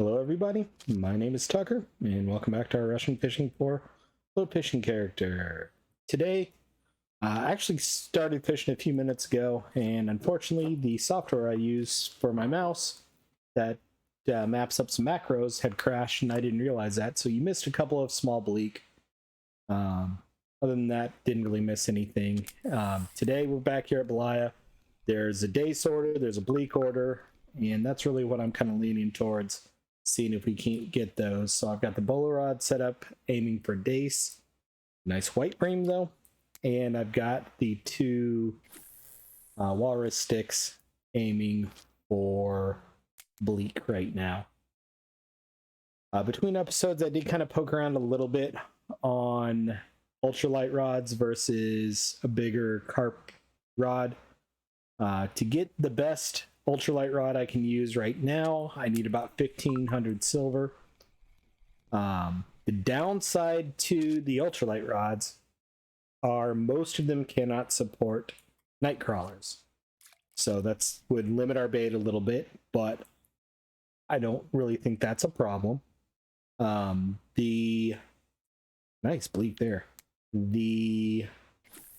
Hello everybody, my name is Tucker, and welcome back to our Russian Fishing for Float Fishing character. Today, I actually started fishing a few minutes ago, and unfortunately the software I use for my mouse that maps up some macros had crashed, and I didn't realize that, so you missed a couple of small bleak. Other than that, didn't really miss anything. Today we're back here at Belaya. There's a dace order, there's a bleak order, and that's really what I'm kind of leaning towards, seeing if we can't get those. So I've got the bowler rod set up, aiming for dace. Nice white bream though. And I've got the two walrus sticks aiming for bleak right now. Between episodes, I did kind of poke around a little bit on ultralight rods versus a bigger carp rod. To get the best ultralight rod I can use right now, I need about 1,500 silver. The downside to the ultralight rods are most of them cannot support night crawlers. So that's would limit our bait a little bit, but I don't really think that's a problem. The nice bleak there. The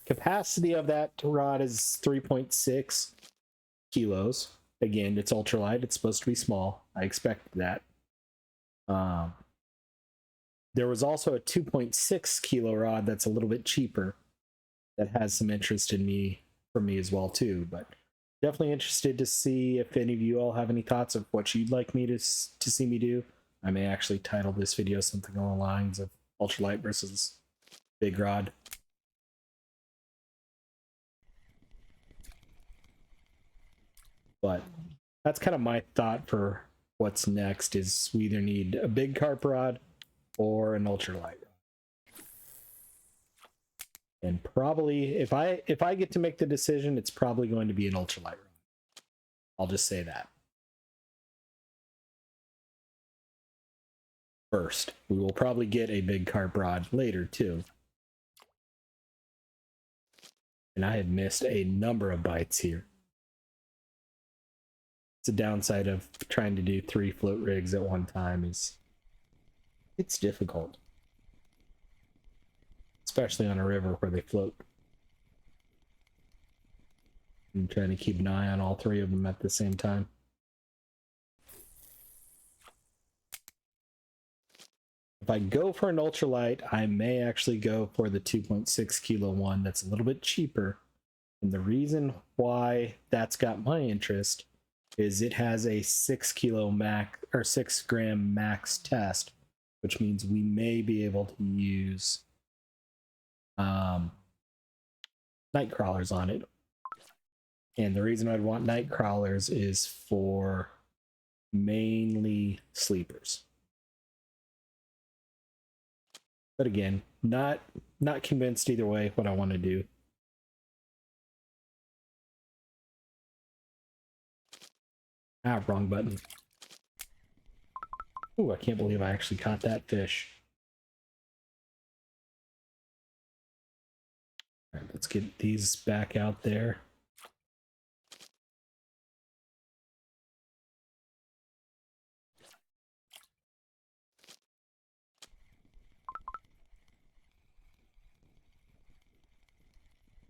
capacity of that rod is 3.6 kilos. Again, it's ultralight. It's supposed to be small. I expected that. There was also a 2.6 kilo rod that's a little bit cheaper that has some interest in me for me as well too. But definitely interested to see if any of you all have any thoughts of what you'd like me to see me do. I may actually title this video something along the lines of ultralight versus big rod. But that's kind of my thought for what's next, is we either need a big carp rod or an ultralight rod. And probably if I get to make the decision, it's probably going to be an ultralight rod. I'll just say that. First, we will probably get a big carp rod later too. And I have missed a number of bites here. It's a downside of trying to do 3 float rigs at one time, is it's difficult, especially on a river where they float. I'm trying to keep an eye on all 3 of them at the same time. If I go for an ultralight, I may actually go for the 2.6 kilo one that's a little bit cheaper. And the reason why that's got my interest is it has a 6 kilo max or 6 gram max test, which means we may be able to use night crawlers on it. And the reason I'd want night crawlers is for mainly sleepers. But again, not convinced either way what I want to do. Wrong button. Ooh, I can't believe I actually caught that fish. All right, let's get these back out there.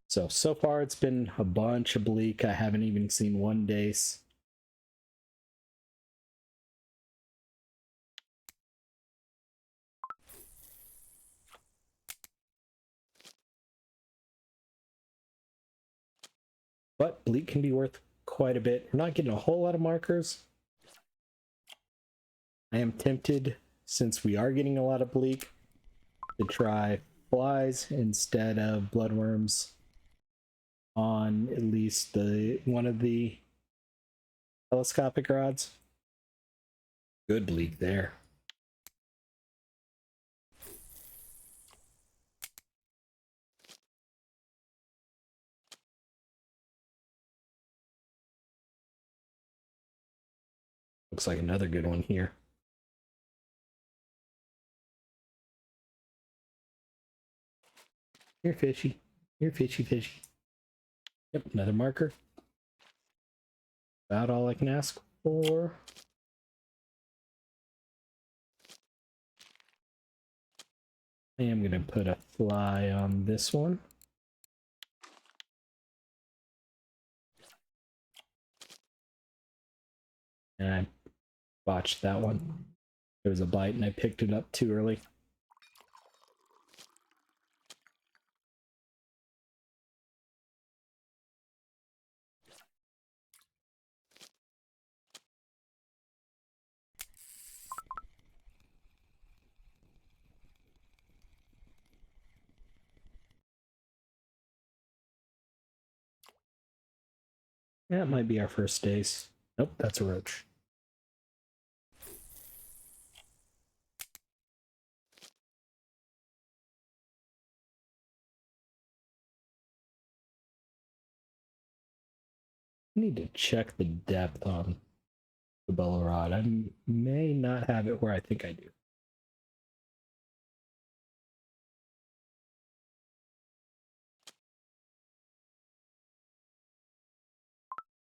So far it's been a bunch of bleak. I haven't even seen one dace. But bleak can be worth quite a bit. We're not getting a whole lot of markers. I am tempted, since we are getting a lot of bleak, to try flies instead of bloodworms on at least one of the telescopic rods. Good bleak there. Looks like another good one here. Here, fishy. Here, fishy, fishy. Yep, another marker. About all I can ask for. I'm gonna put a fly on this one. And I botched that one. There was a bite and I picked it up too early. That might be our first days. Nope, that's a roach. I need to check the depth on the bow rod. I may not have it where I think I do.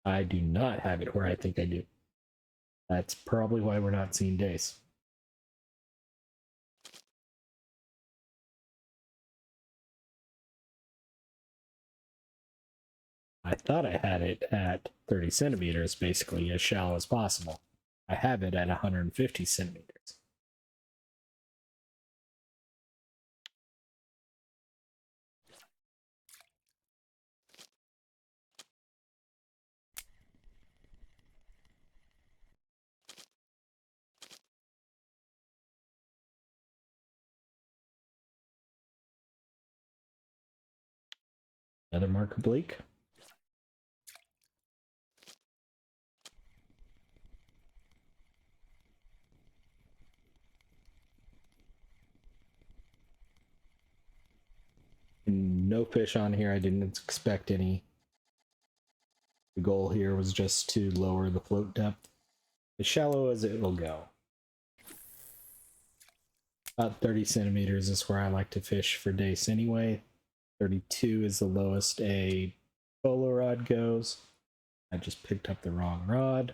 I do not have it where I think I do. That's probably why we're not seeing days. I thought I had it at 30 centimeters, basically as shallow as possible. I have it at 150 centimeters. Another marker bleak. No fish on here. I didn't expect any. The goal here was just to lower the float depth as shallow as it will go. About 30 centimeters is where I like to fish for dace anyway. 32 is the lowest a polo rod goes. I just picked up the wrong rod.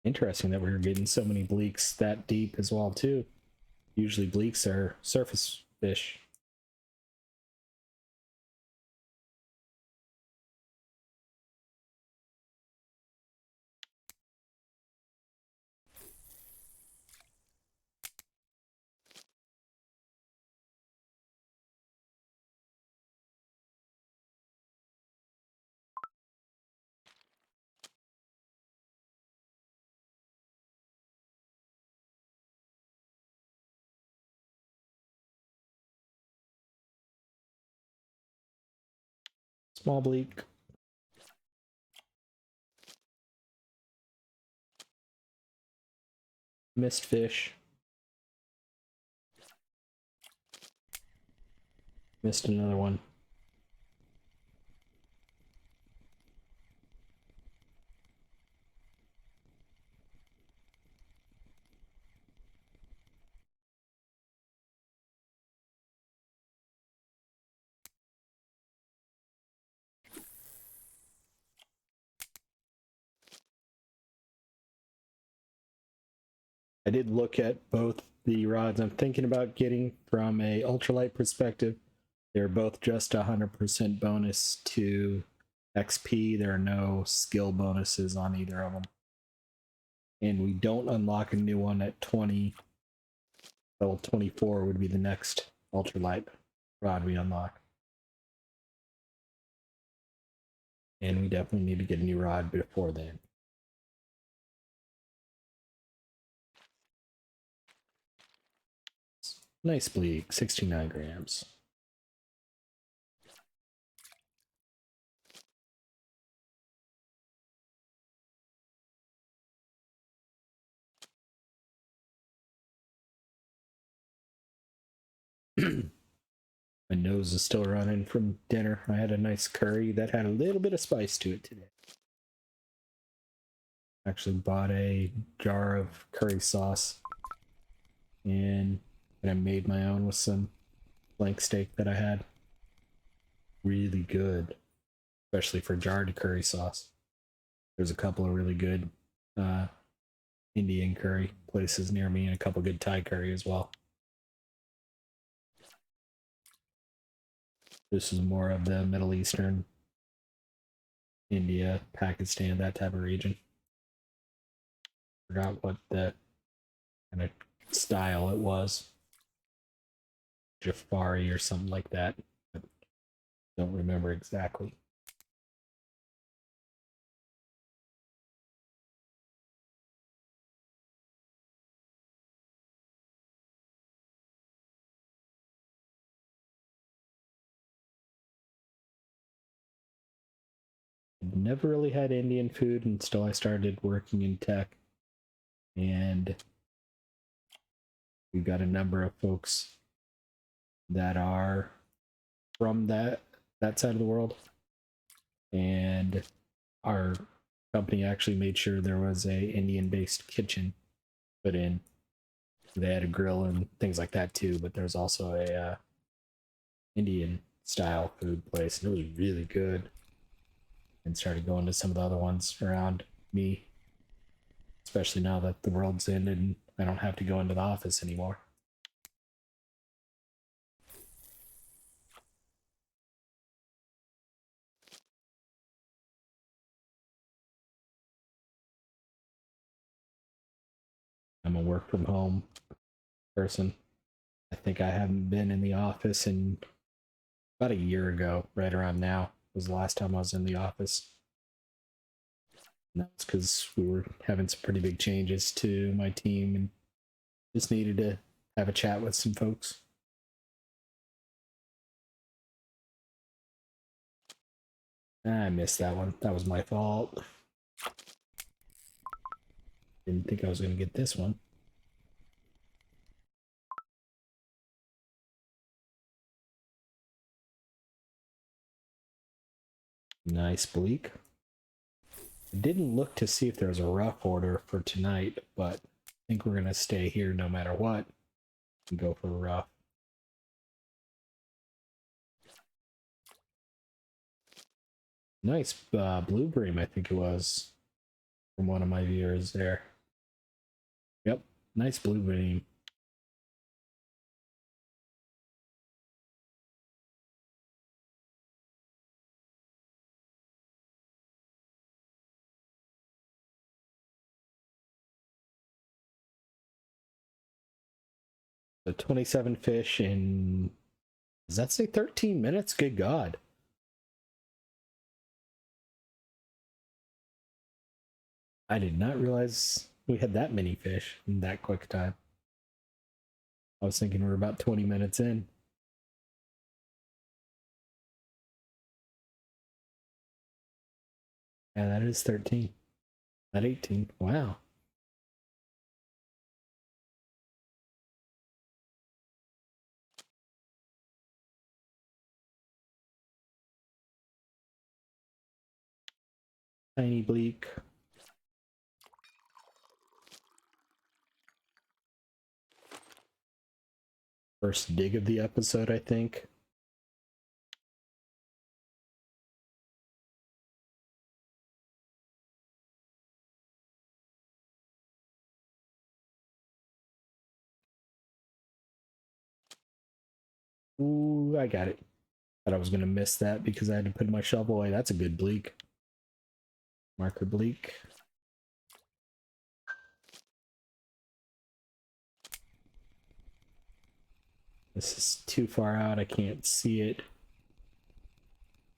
Interesting that we were getting so many bleaks that deep as well too. Usually bleaks are surface fish. Small bleak. Missed fish. Missed another one. I did look at both the rods I'm thinking about getting from a ultralight perspective. They're both just 100% bonus to XP. There are no skill bonuses on either of them. And we don't unlock a new one at 20. Level 24 would be the next ultralight rod we unlock. And we definitely need to get a new rod before then. Nice bleak, 69 grams. My nose is still running from dinner. I had a nice curry that had a little bit of spice to it today. Actually bought a jar of curry sauce and I made my own with some flank steak that I had. really good, especially for jarred curry sauce. There's a couple of really good uh, Indian curry places near me, and a couple good Thai curry as well. This is more of the Middle Eastern, India, Pakistan, that type of region. Forgot what the kind of style it was. Jafari or something like that. But don't remember exactly. Never really had Indian food until I started working in tech. And we've got a number of folks that are from that side of the world. And our company actually made sure there was a Indian based kitchen put in. They had a grill and things like that too, but there's also a Indian style food place, and it was really good. And started going to some of the other ones around me, especially now that the world's ended and I don't have to go into the office anymore. I'm a work from home person. I think I haven't been in the office in about a year ago, right around now was the last time I was in the office. And that's because we were having some pretty big changes to my team and just needed to have a chat with some folks. I missed that one. That was my fault. Didn't think I was going to get this one. Nice bleak. I didn't look to see if there was a rough order for tonight, but I think we're going to stay here no matter what and go for rough. Nice blue bream, I think it was, from one of my viewers there. Yep, nice blue bream. So 27 fish in, does that say 13 minutes? Good God. I did not realize we had that many fish in that quick time. I was thinking we were about 20 minutes in. Yeah, that is 13. Not 18. Wow. Tiny bleak. First dig of the episode, I think. Ooh, I got it. Thought I was gonna miss that because I had to put my shovel away. That's a good bleak. Marker bleak. This is too far out. I can't see it.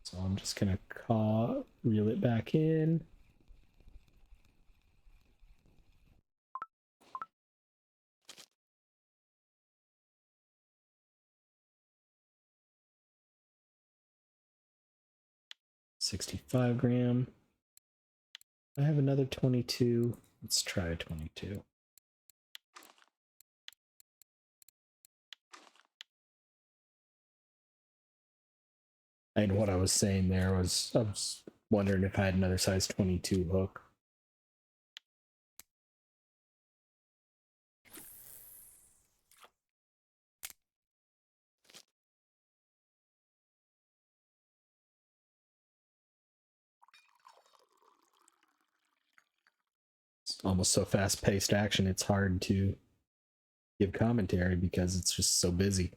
So I'm just gonna reel it back in. $65 gram. I have another 22. Let's try a 22. And what I was saying there was, I was wondering if I had another size 22 hook. it's almost so fast-paced action, it's hard to give commentary because it's just so busy.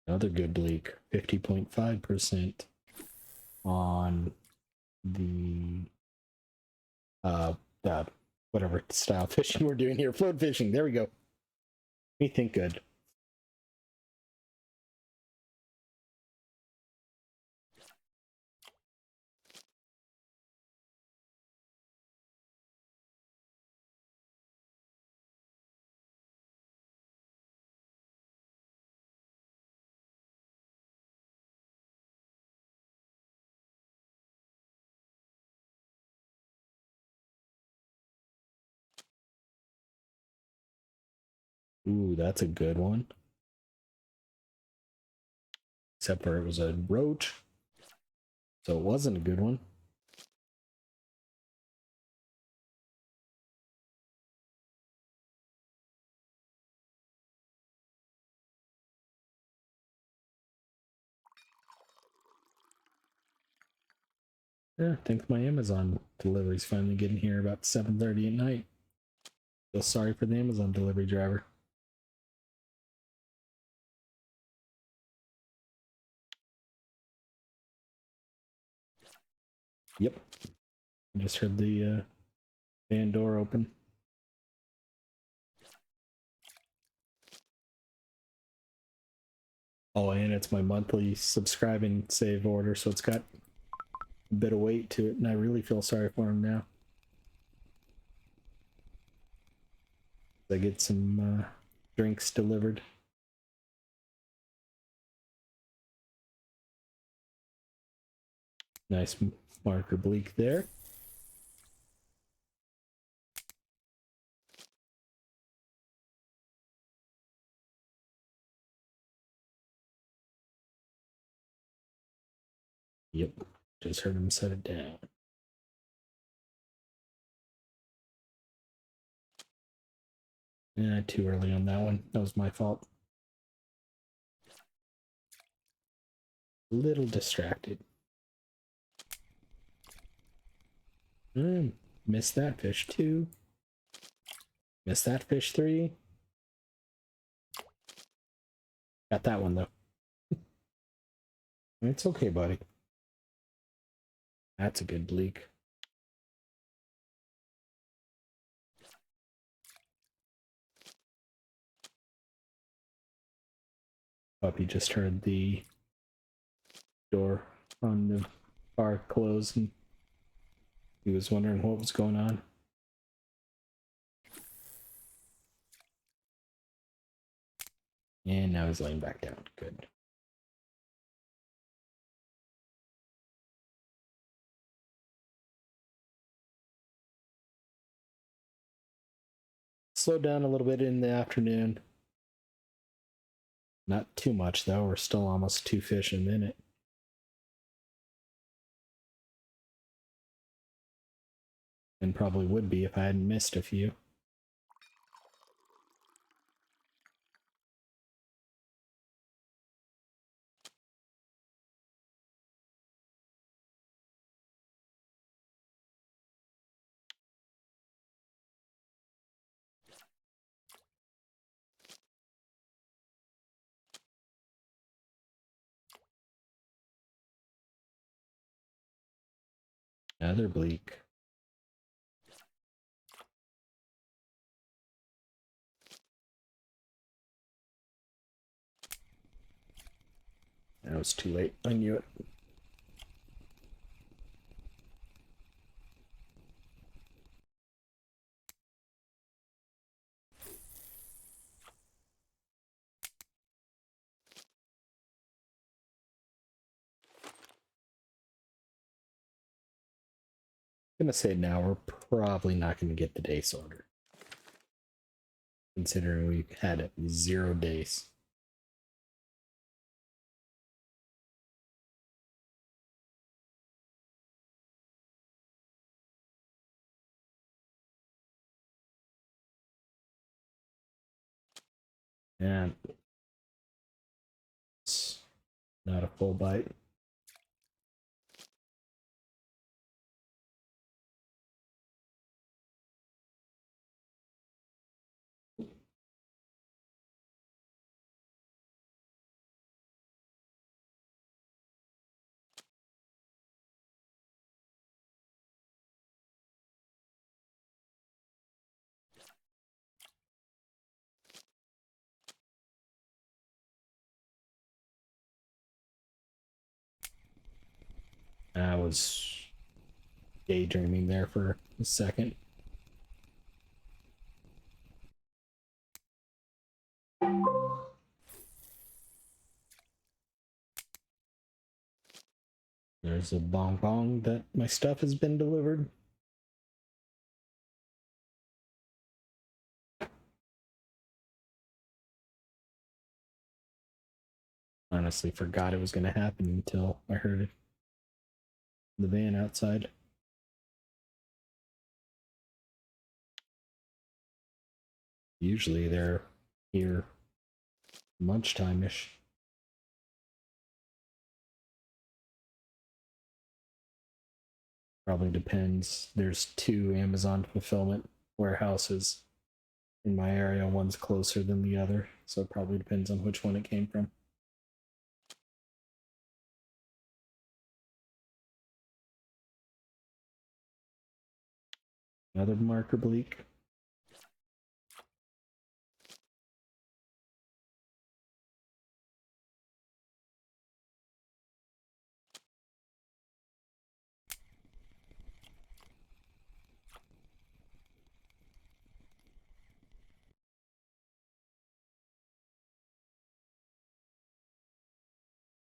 Another good bleak, 50.5% on the whatever style fishing we're doing here. Float fishing. There we go. We think good. Ooh, that's a good one. Except for it was a roach, so it wasn't a good one. Yeah, I think my Amazon delivery's finally getting here about 7:30 at night. Feel sorry for the Amazon delivery driver. Yep. I just heard the van door open. Oh, and it's my monthly subscribe and save order, so it's got a bit of weight to it, and I really feel sorry for him now. I get some drinks delivered. Nice marker bleak there. Yep, just heard him set it down. Yeah, too early on that one. That was my fault. A little distracted. Missed that fish 2. Missed that fish 3. Got that one though. It's okay, buddy. That's a good bleak. Puppy just heard the door on the bar close and he was wondering what was going on. And now he's laying back down. Good. Slowed down a little bit in the afternoon. Not too much though. We're still almost 2 fish a minute. And probably would be if I hadn't missed a few. Another bleak. That was too late. I knew it. I'm gonna say now we're probably not gonna get the dace order. Considering we had it 0 days. And it's not a full bite. I was daydreaming there for a second. There's a bong bong that my stuff has been delivered. Honestly forgot it was going to happen until I heard the van outside. Usually they're here lunchtime-ish. Probably depends. There's 2 Amazon fulfillment warehouses in my area. One's closer than the other, so it probably depends on which one it came from. Another marker bleak.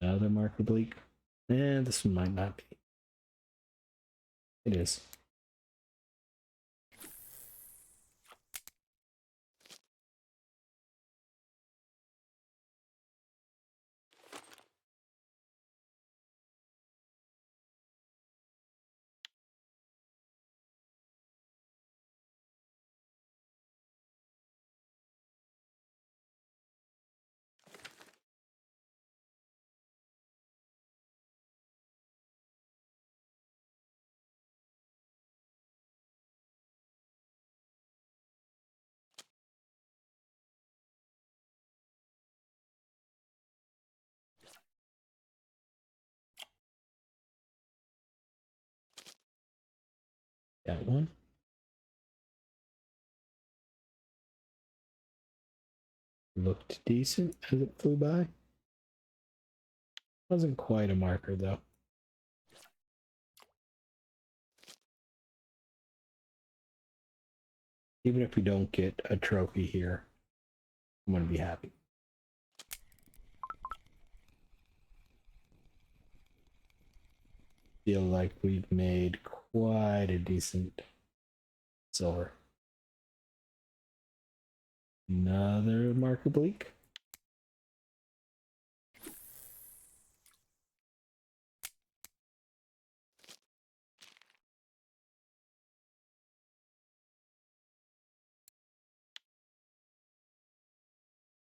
Another marker bleak. And this one might not be. It is. Got one. Looked decent as it flew by. Wasn't quite a marker though. Even if we don't get a trophy here, I'm gonna be happy. Feel like we've made quite a decent silver. Another marker bleak.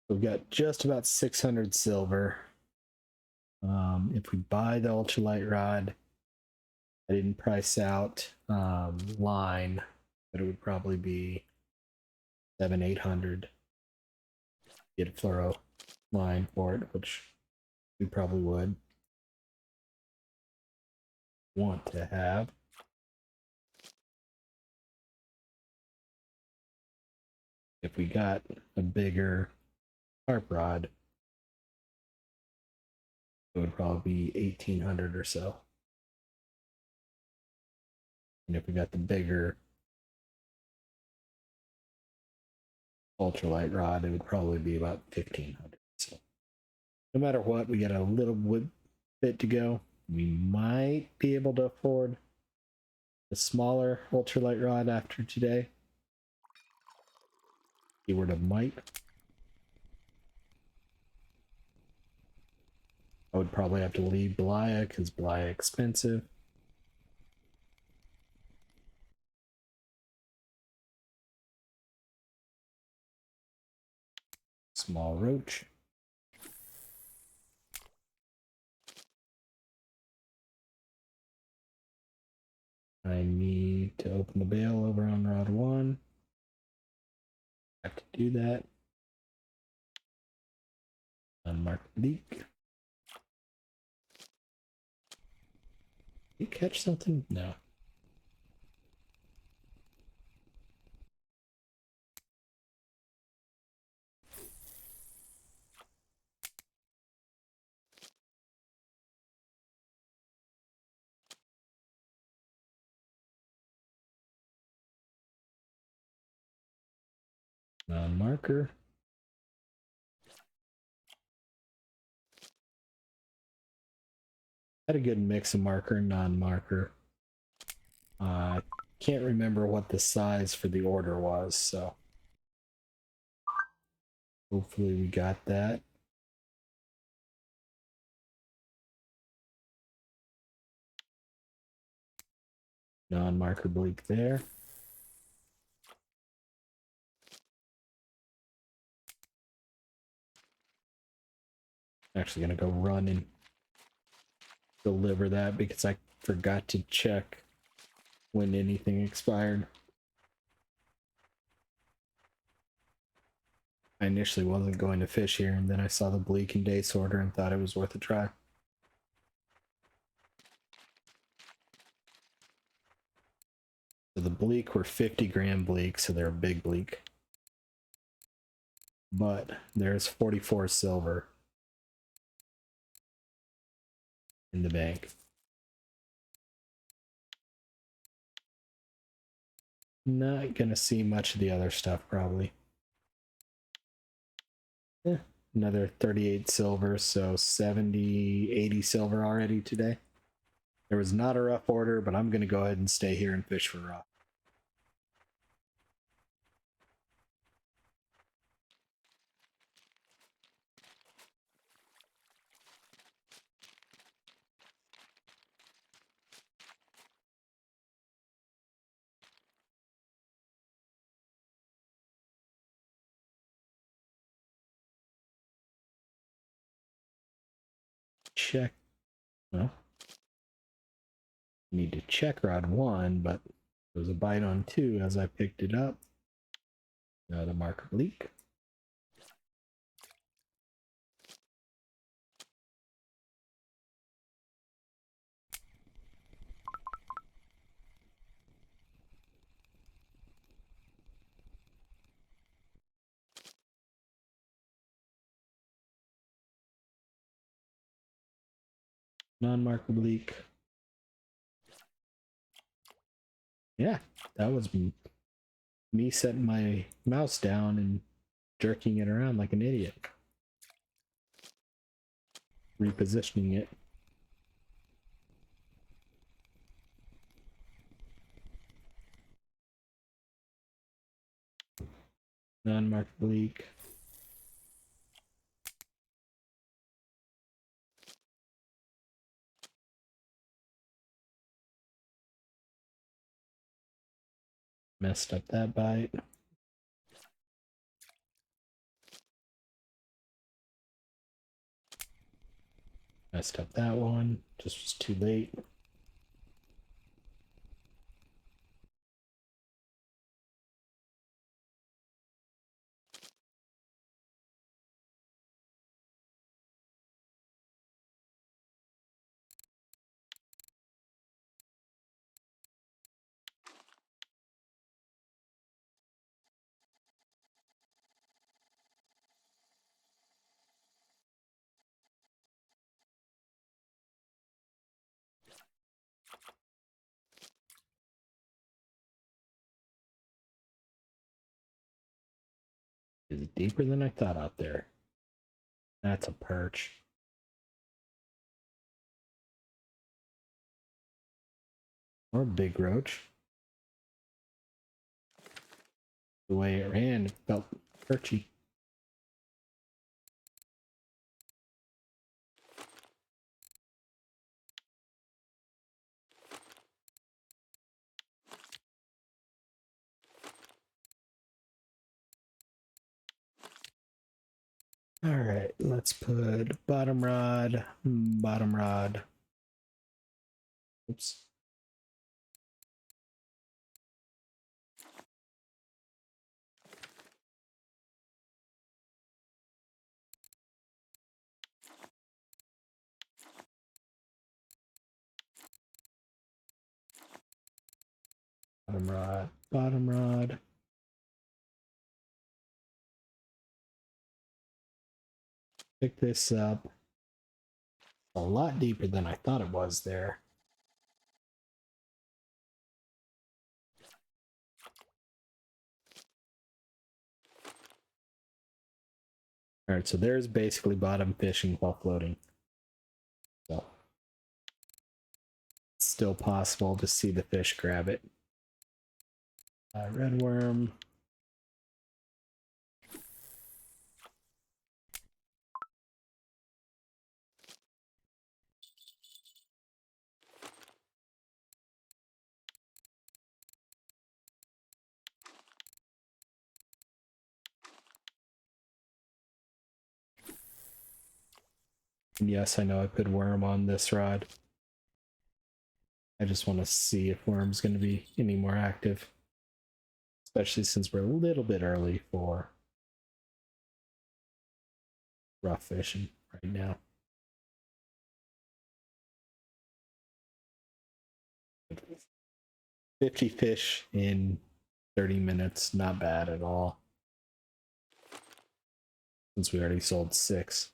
We've got just about 600 silver. If we buy the ultralight rod, I didn't price out line, but it would probably be 700-800. Get a fluoro line for it, which we probably would want to have. If we got a bigger carp rod, it would probably be 1800 or so. And if we got the bigger ultralight rod, it would probably be about 1500. So no matter what, we got a little bit to go. We might be able to afford a smaller ultralight rod after today. Keyword of might. I would probably have to leave Belaya because Belaya expensive. Small roach. I need to open the bail over on rod 1. Have to do that. Unmark bleak. Did you catch something? No. Non-marker. Had a good mix of marker and non-marker. I can't remember what the size for the order was, so hopefully we got that. Non-marker bleak there. Actually gonna go run and deliver that because I forgot to check when anything expired. I initially wasn't going to fish here, and then I saw the bleak and day sorter and thought it was worth a try. So the bleak were 50-gram bleak, so they're a big bleak. But there's 44 silver in the bank. Not gonna see much of the other stuff, probably. Yeah, another 38 silver, so 70, 80 silver already today. There was not a rough order, but I'm gonna go ahead and stay here and fish for rough. Check. Well, need to check rod 1, but there was a bite on 2 as I picked it up. The marker bleak. Non-marker bleak. Yeah, that was me setting my mouse down and jerking it around like an idiot. Repositioning it. Non-marker bleak. Messed up that bite. Messed up that one. Just was too late. Is deeper than I thought out there. That's a perch. Or a big roach. The way it ran, it felt perchy. All right, let's put bottom rod, bottom rod. Oops. Bottom rod, bottom rod. Pick this up. A lot deeper than I thought it was there. All right, so there's basically bottom fishing while floating. So it's still possible to see the fish grab it. Red worm. And yes, I know I put worm on this rod. I just want to see if worm's going to be any more active. Especially since we're a little bit early for rough fishing right now. $50 fish in 30 minutes, not bad at all. Since we already sold 6.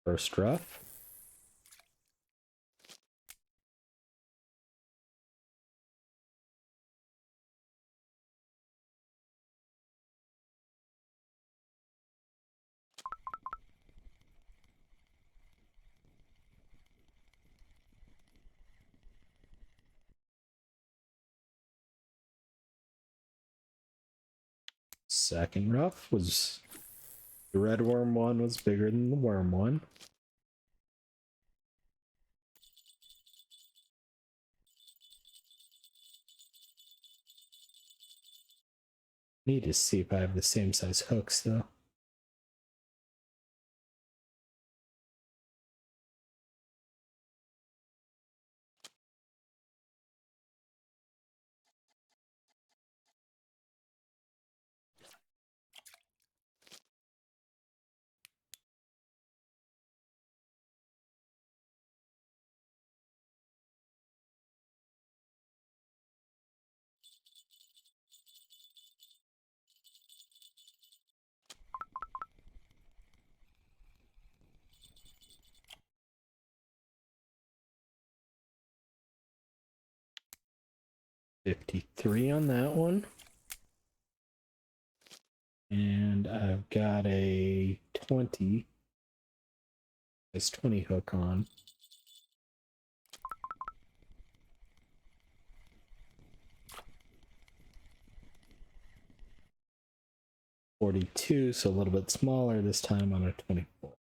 First rough. Second rough was the red worm one was bigger than the worm one. Need to see if I have the same size hooks though. $53 on that one. And I've got a 20. This 20 hook on. $42, so a little bit smaller this time on a 24.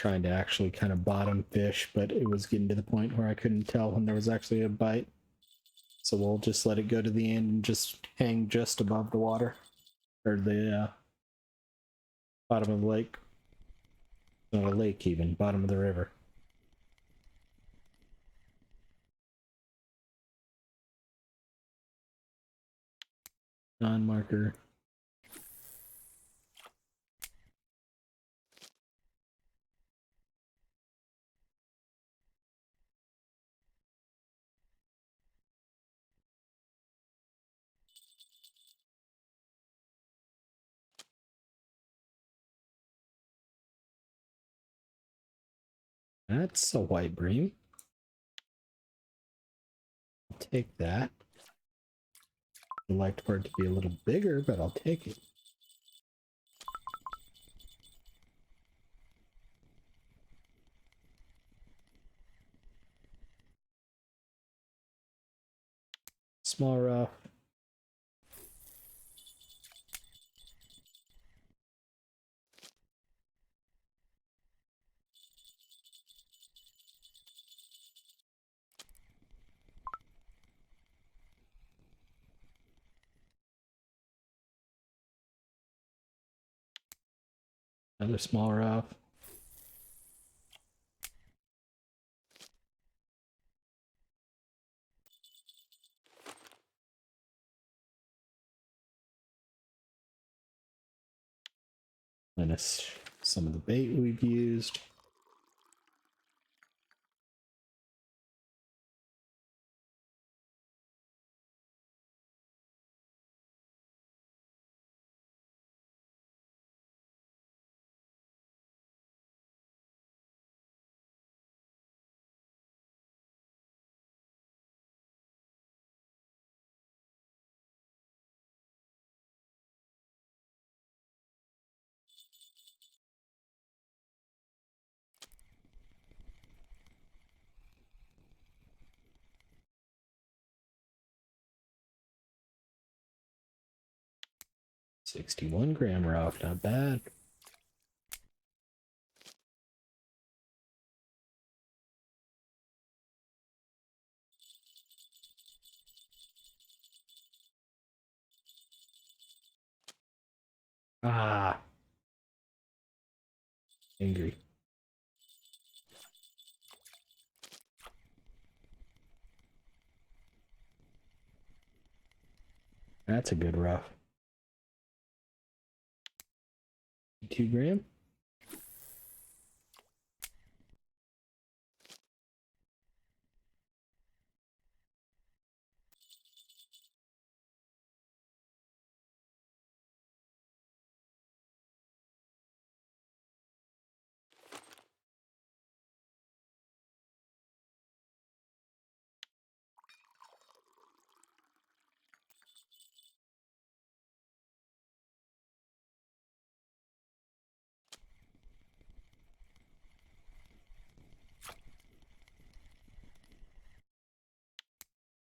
trying to actually kind of bottom fish, but it was getting to the point where I couldn't tell when there was actually a bite. So we'll just let it go to the end and just hang just above the water, or the bottom of the lake. Not a lake even, bottom of the river. Non-marker. That's a white bream. I'll take that. I'd like for it to be a little bigger, but I'll take it. Small rough. Another small rough. Minus some of the bait we've used. $61 rough, not bad. Ah, angry. That's a good rough. 2 gram.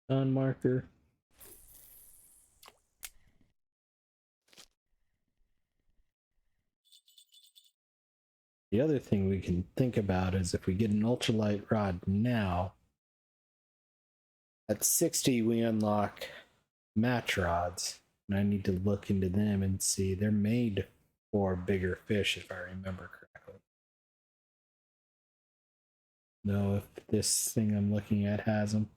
Non-marker. The other thing we can think about is if we get an ultralight rod now, at 60 we unlock match rods, and I need to look into them and see they're made for bigger fish if I remember correctly. No, if this thing I'm looking at has them.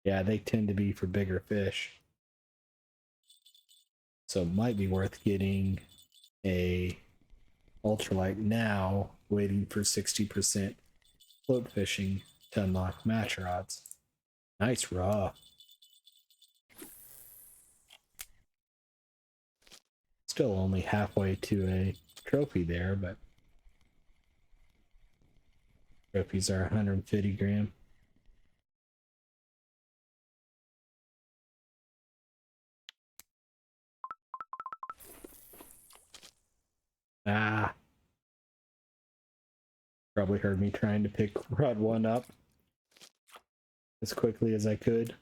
Yeah, they tend to be for bigger fish. So it might be worth getting a ultralight now, waiting for 60% float fishing to unlock match rods. Nice raw. Still only halfway to a trophy there, but trophies are 150 gram. Ah, probably heard me trying to pick rod 1 up as quickly as I could.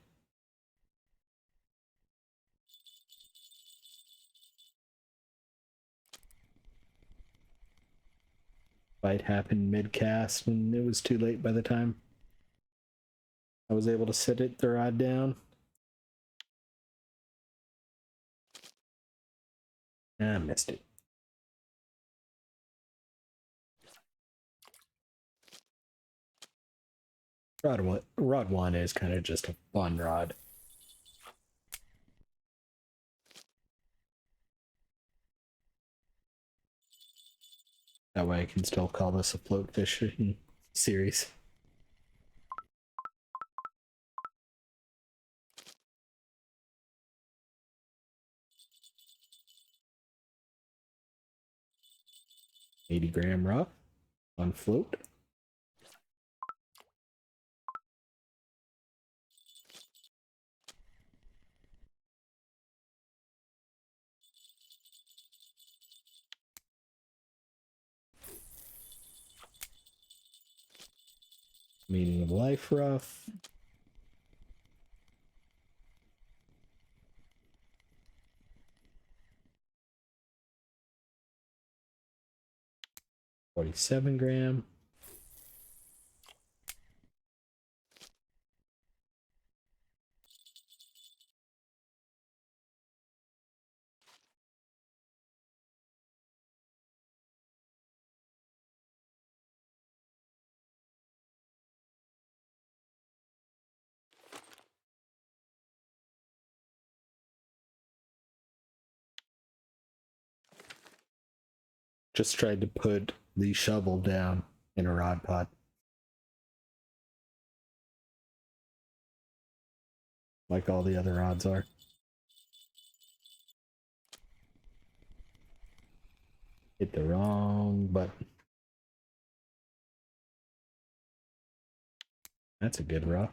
Fight happened mid-cast, and it was too late by the time I was able to sit it the rod down. I missed it. Rod 1 is kind of just a fun rod. That way I can still call this a float fishing series. $80 rough on float. Meaning of life rough. $47. Just tried to put the shovel down in a rod pot. Like all the other rods are. Hit the wrong button. That's a good rough.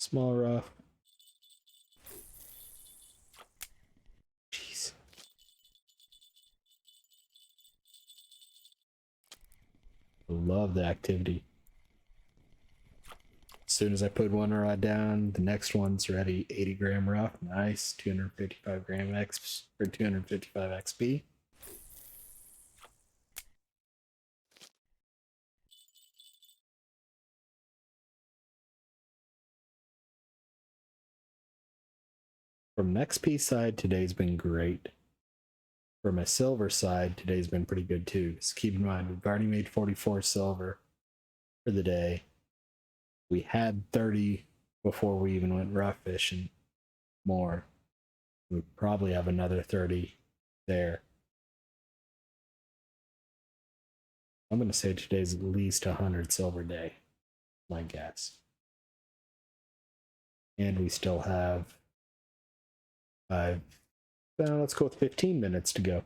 Small rough. Jeez. Love the activity. As soon as I put one rod down, the next one's ready. $80 rough. Nice. 255 X for 255 XP. From XP side, today's been great. For my silver side, today's been pretty good too. Just keep in mind, we've already made 44 silver for the day. We had 30 before we even went rough fishing. More. We probably have another 30 there. I'm going to say today's at least 100 silver day, my guess. And we still have let's go with 15 minutes to go.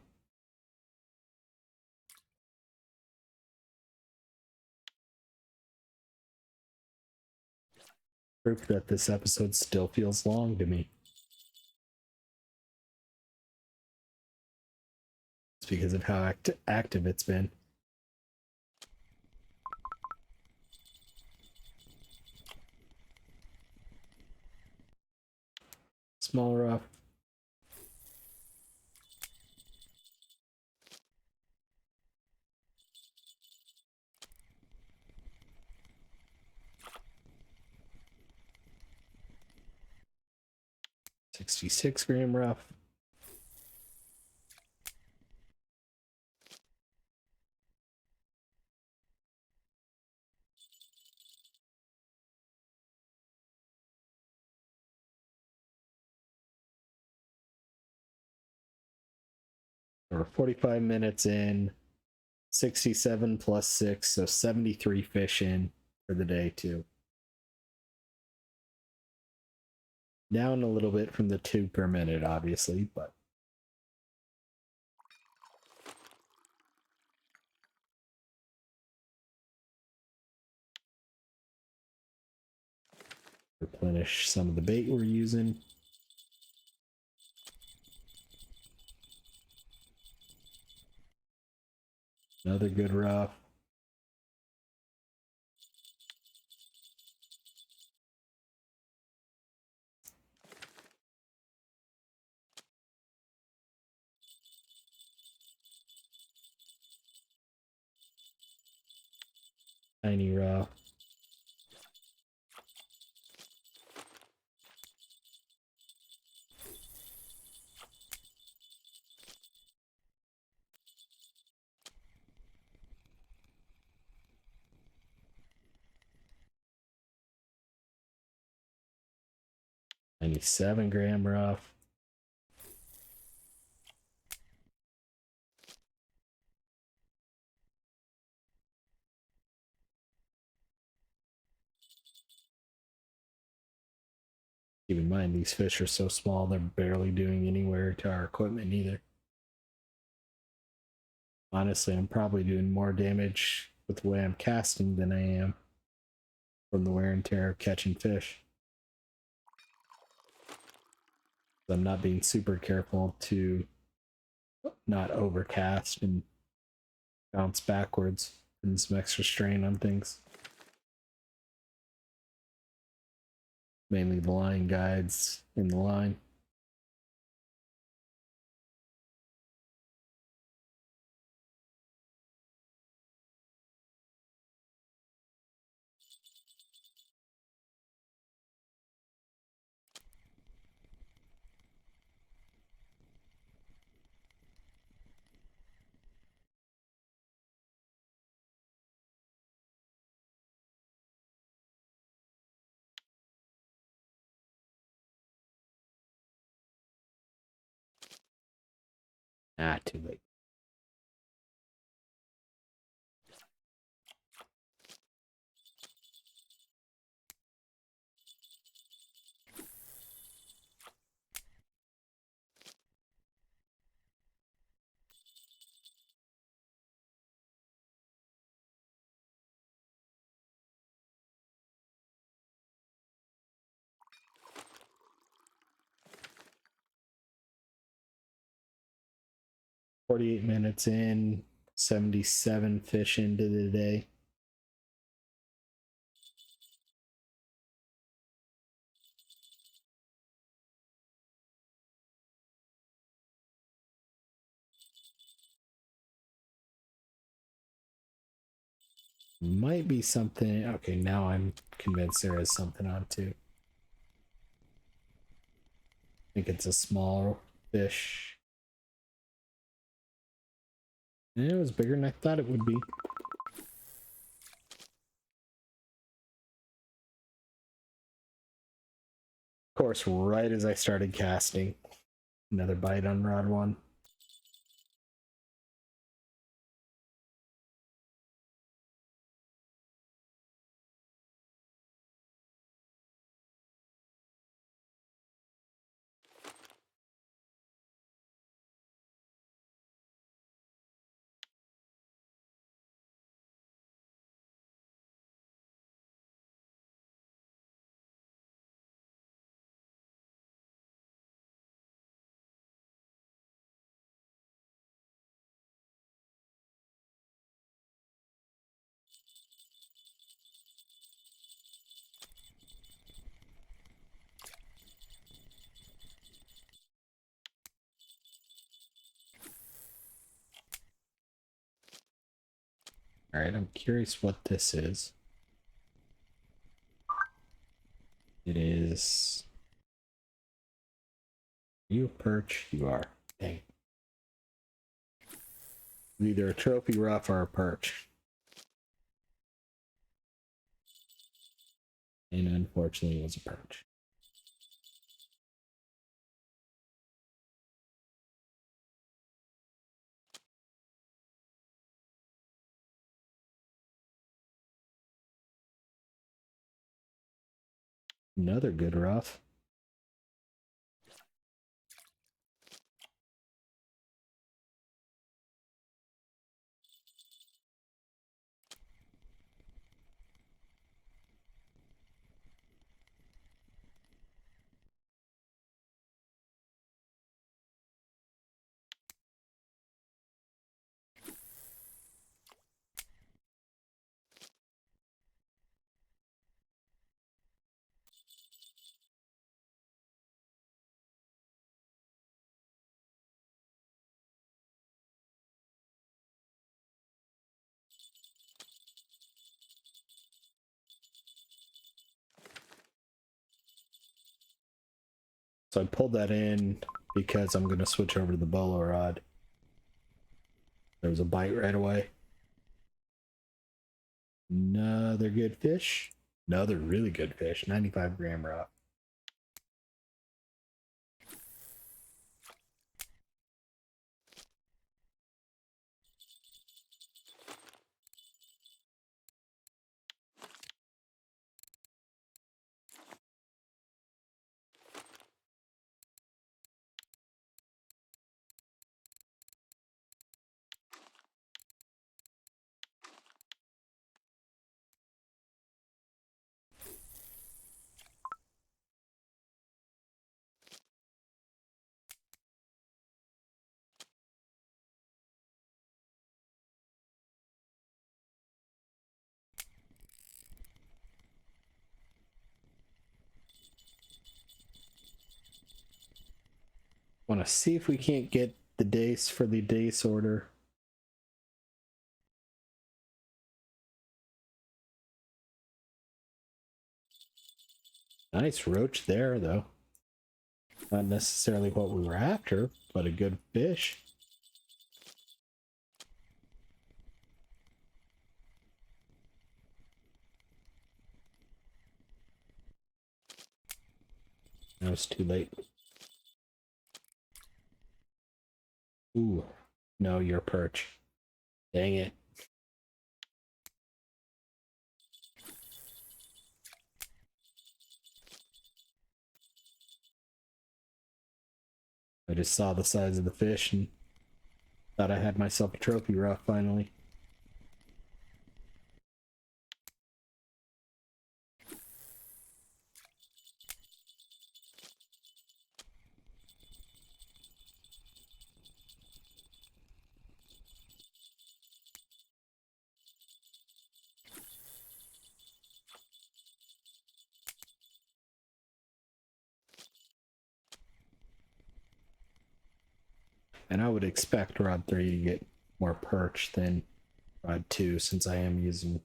Proof that this episode still feels long to me. It's because of how active it's been. Small rough. $66 rough. We're 45 minutes in, 67 plus 6, so 73 fish in for the day too. Down a little bit from the 2 per minute, obviously, but Replenish some of the bait we're using. Another good rough. Tiny rough. Tiny 7-gram rough. Keep in mind, these fish are so small, they're barely doing anywhere to our equipment either. Honestly, I'm probably doing more damage with the way I'm casting than I am from the wear and tear of catching fish. I'm not being super careful to not overcast and bounce backwards and some extra strain on things. Mainly the line guides in the line. Ah, too late. "48 minutes in, 77 fish into the day." Might be something. Okay, now I'm convinced there is something on too. I think it's a small fish. And it was bigger than I thought it would be. Of course, right as I started casting, another bite on rod 1. All right, I'm curious what this is. It is. Are you a perch? You are. Dang. Either a trophy rough or a perch. And unfortunately, it was a perch. Another good rough. So I pulled that in because I'm going to switch over to the bolo rod. There was a bite right away. Another good fish. Another really good fish. 95-gram rod. Want to see if we can't get the dace for the dace order. Nice roach there, though. Not necessarily what we were after, but a good fish. That was too late. Ooh, no, you're perch. Dang it. I just saw the size of the fish and thought I had myself a trophy rough finally. And I would expect rod 3 to get more perch than rod 2 since I am using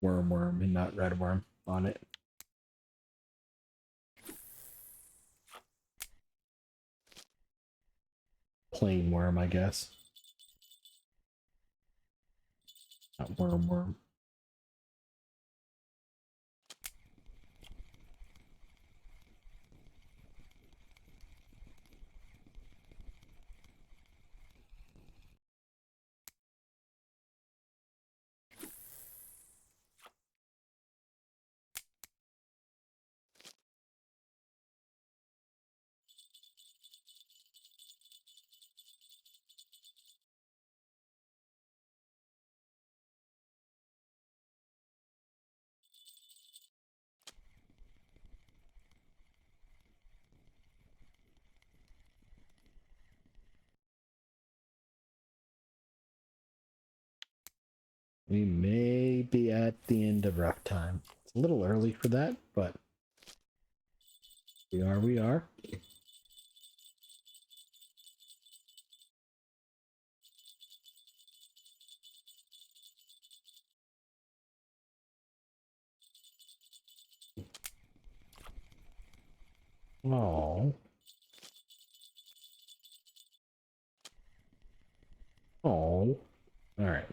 worm and not red worm on it. Plain worm, I guess. Not worm. We may be at the end of rough time. It's a little early for that, but we are. Oh. Oh. All right.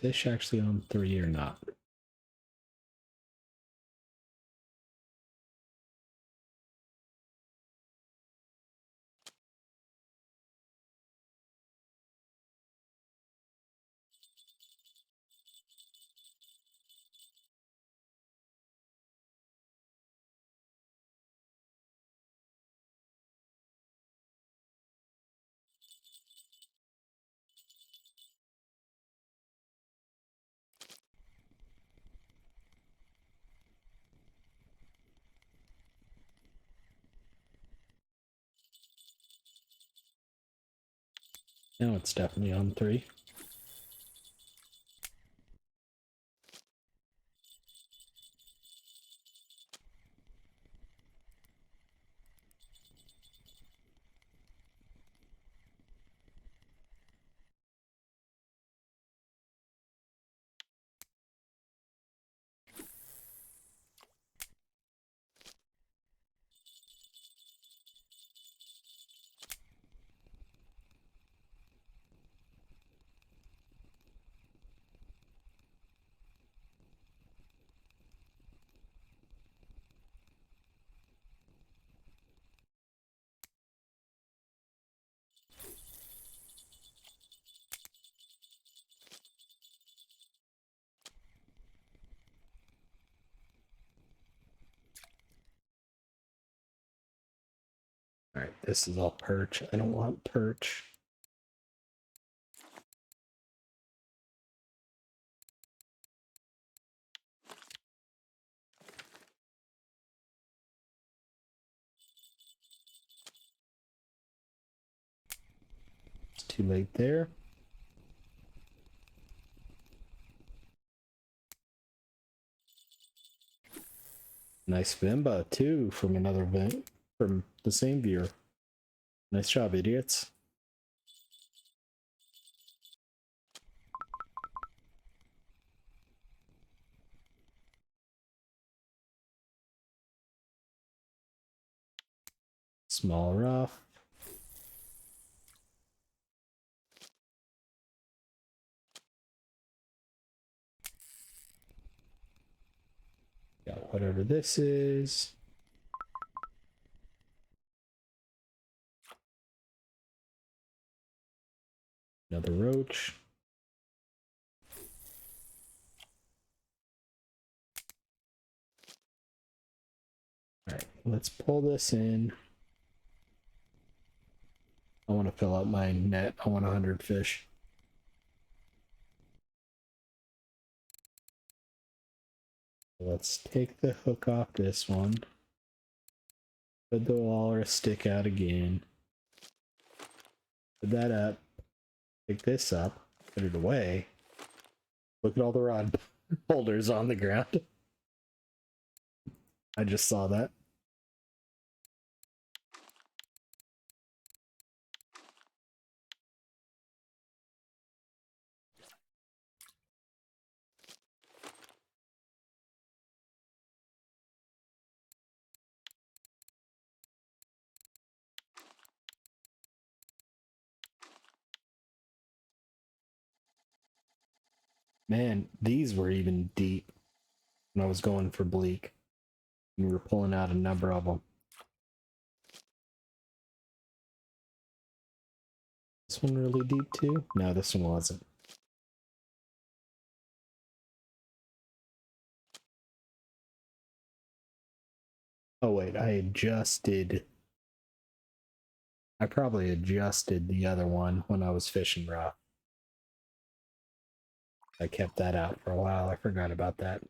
Fish actually on 3 or not? No, it's definitely on 3. this is all perch. I don't want perch. It's too late there. Nice Vimba too from another vent from the same viewer. Nice job, idiots. Small rough. Got whatever this is. Another roach. Alright, let's pull this in. I want to fill out my net. I want 100 fish. Let's take the hook off this one. Put the walrus stick out again. Put that up. Pick this up. Put it away. Look at all the rod holders on the ground. I just saw that. Man, these were even deep when I was going for bleak. We were pulling out a number of them. This one really deep too? No, this one wasn't. Oh wait, I probably adjusted the other one when I was fishing raw. I kept that out for a while. I forgot about that.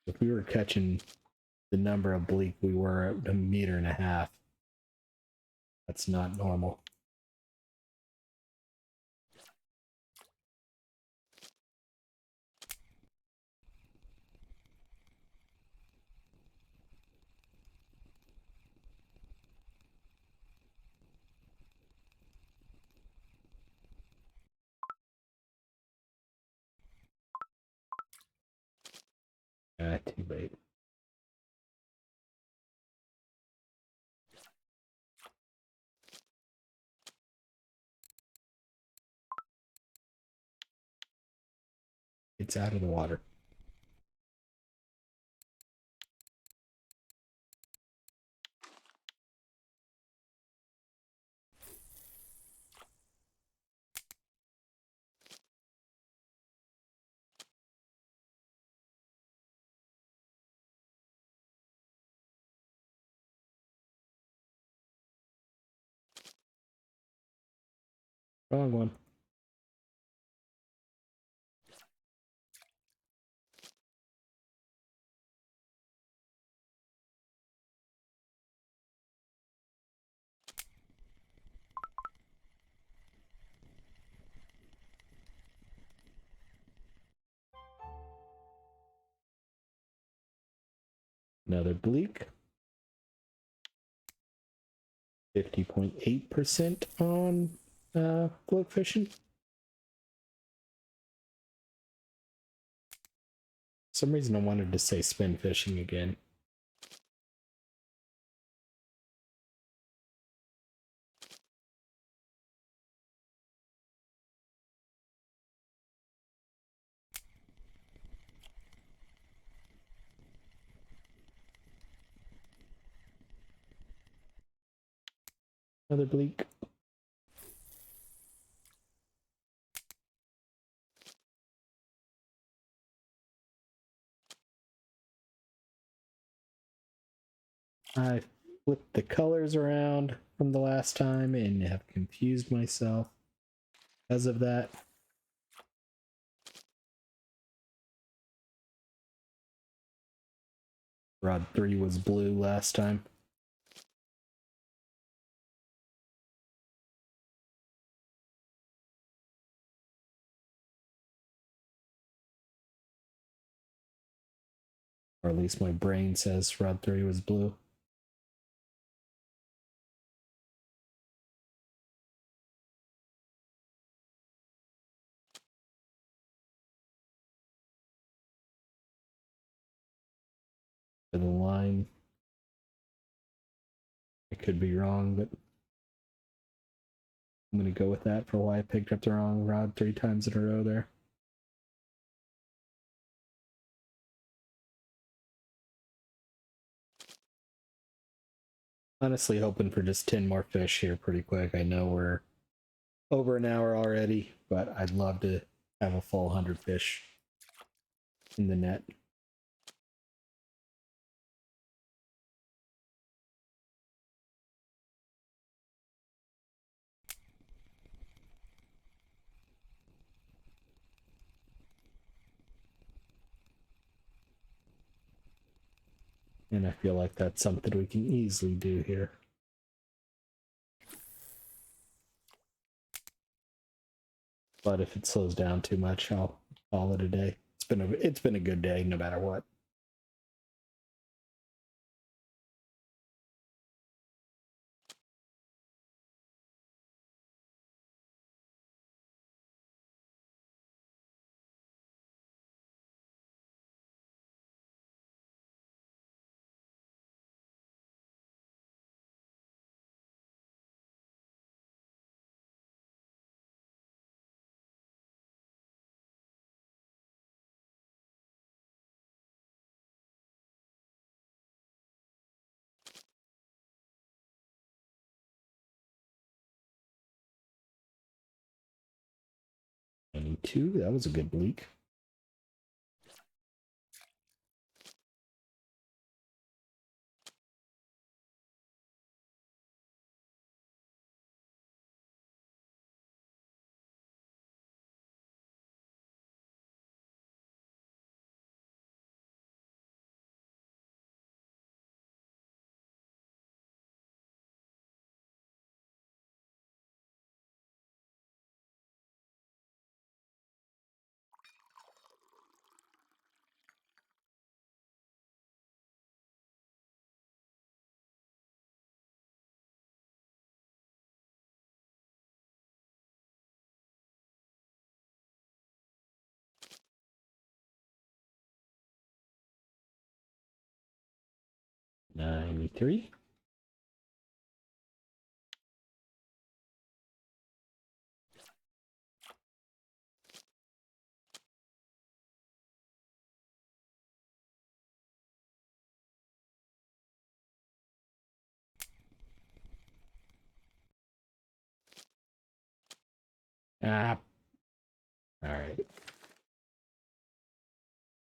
If we were catching the number of bleak we were at 1.5 meters, that's not normal. Too late. It's out of the water. Wrong one. Another bleak. 50.8% on float fishing. For some reason I wanted to say spin fishing again. Another bleak. I flipped the colors around from the last time and have confused myself because of that. Rod 3 was blue last time. Or at least my brain says Rod 3 was blue. For the line, I could be wrong, but I'm going to go with that for why I picked up the wrong rod 3 times in a row there. Honestly, hoping for just 10 more fish here pretty quick. I know we're over an hour already, but I'd love to have a full 100 fish in the net. And I feel like that's something we can easily do here. But if it slows down too much, I'll call it a day. It's been a good day no matter what. Two, that was a good bleak. $93. Ah, all right.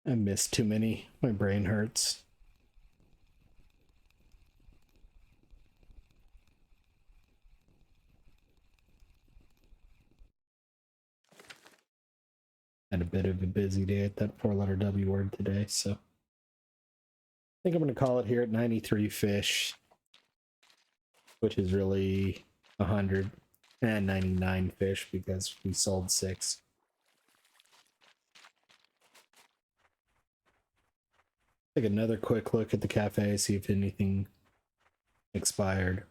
I missed too many. My brain hurts. Had a bit of a busy day at that 4-letter W word today, so I think I'm going to call it here at 93 fish, which is really 199 fish because we sold 6. Take another quick look at the cafe, see if anything expired.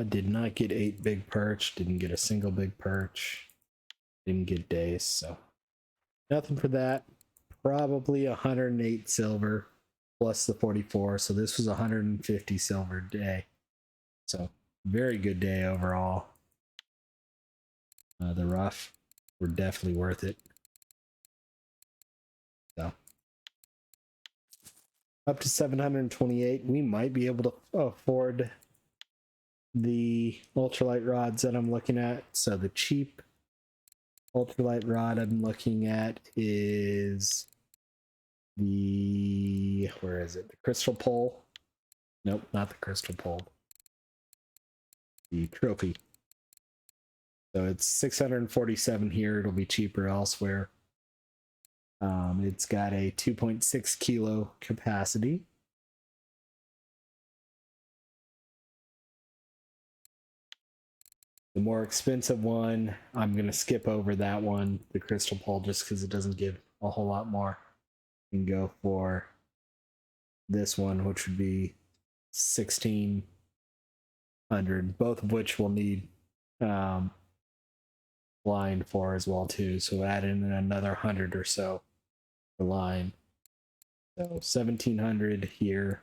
Did not get 8 big perch, didn't get a single big perch, didn't get days, so nothing for that. Probably 108 silver plus the 44, so this was 150 silver day. So very good day overall. The rough were definitely worth it. So up to 728, we might be able to afford the ultralight rods that I'm looking at. So the cheap ultralight rod I'm looking at is the, where is it? The crystal pole. Nope, not the crystal pole. The trophy. So it's 647 here. It'll be cheaper elsewhere. It's got a 2.6 kilo capacity. The more expensive one, I'm going to skip over that one, the crystal pole, just because it doesn't give a whole lot more. You can go for this one, which would be 1600, both of which will need line for as well too. So add in another 100 or so for line. So 1700 here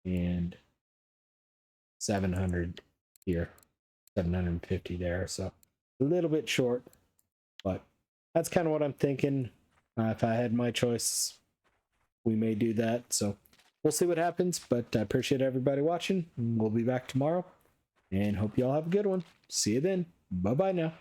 and 700 here, 750 there. So a little bit short, but that's kind of what I'm thinking. If I had my choice, we may do that. So we'll see what happens, but I appreciate everybody watching. We'll be back tomorrow and hope you all have a good one. See you then. Bye-bye now.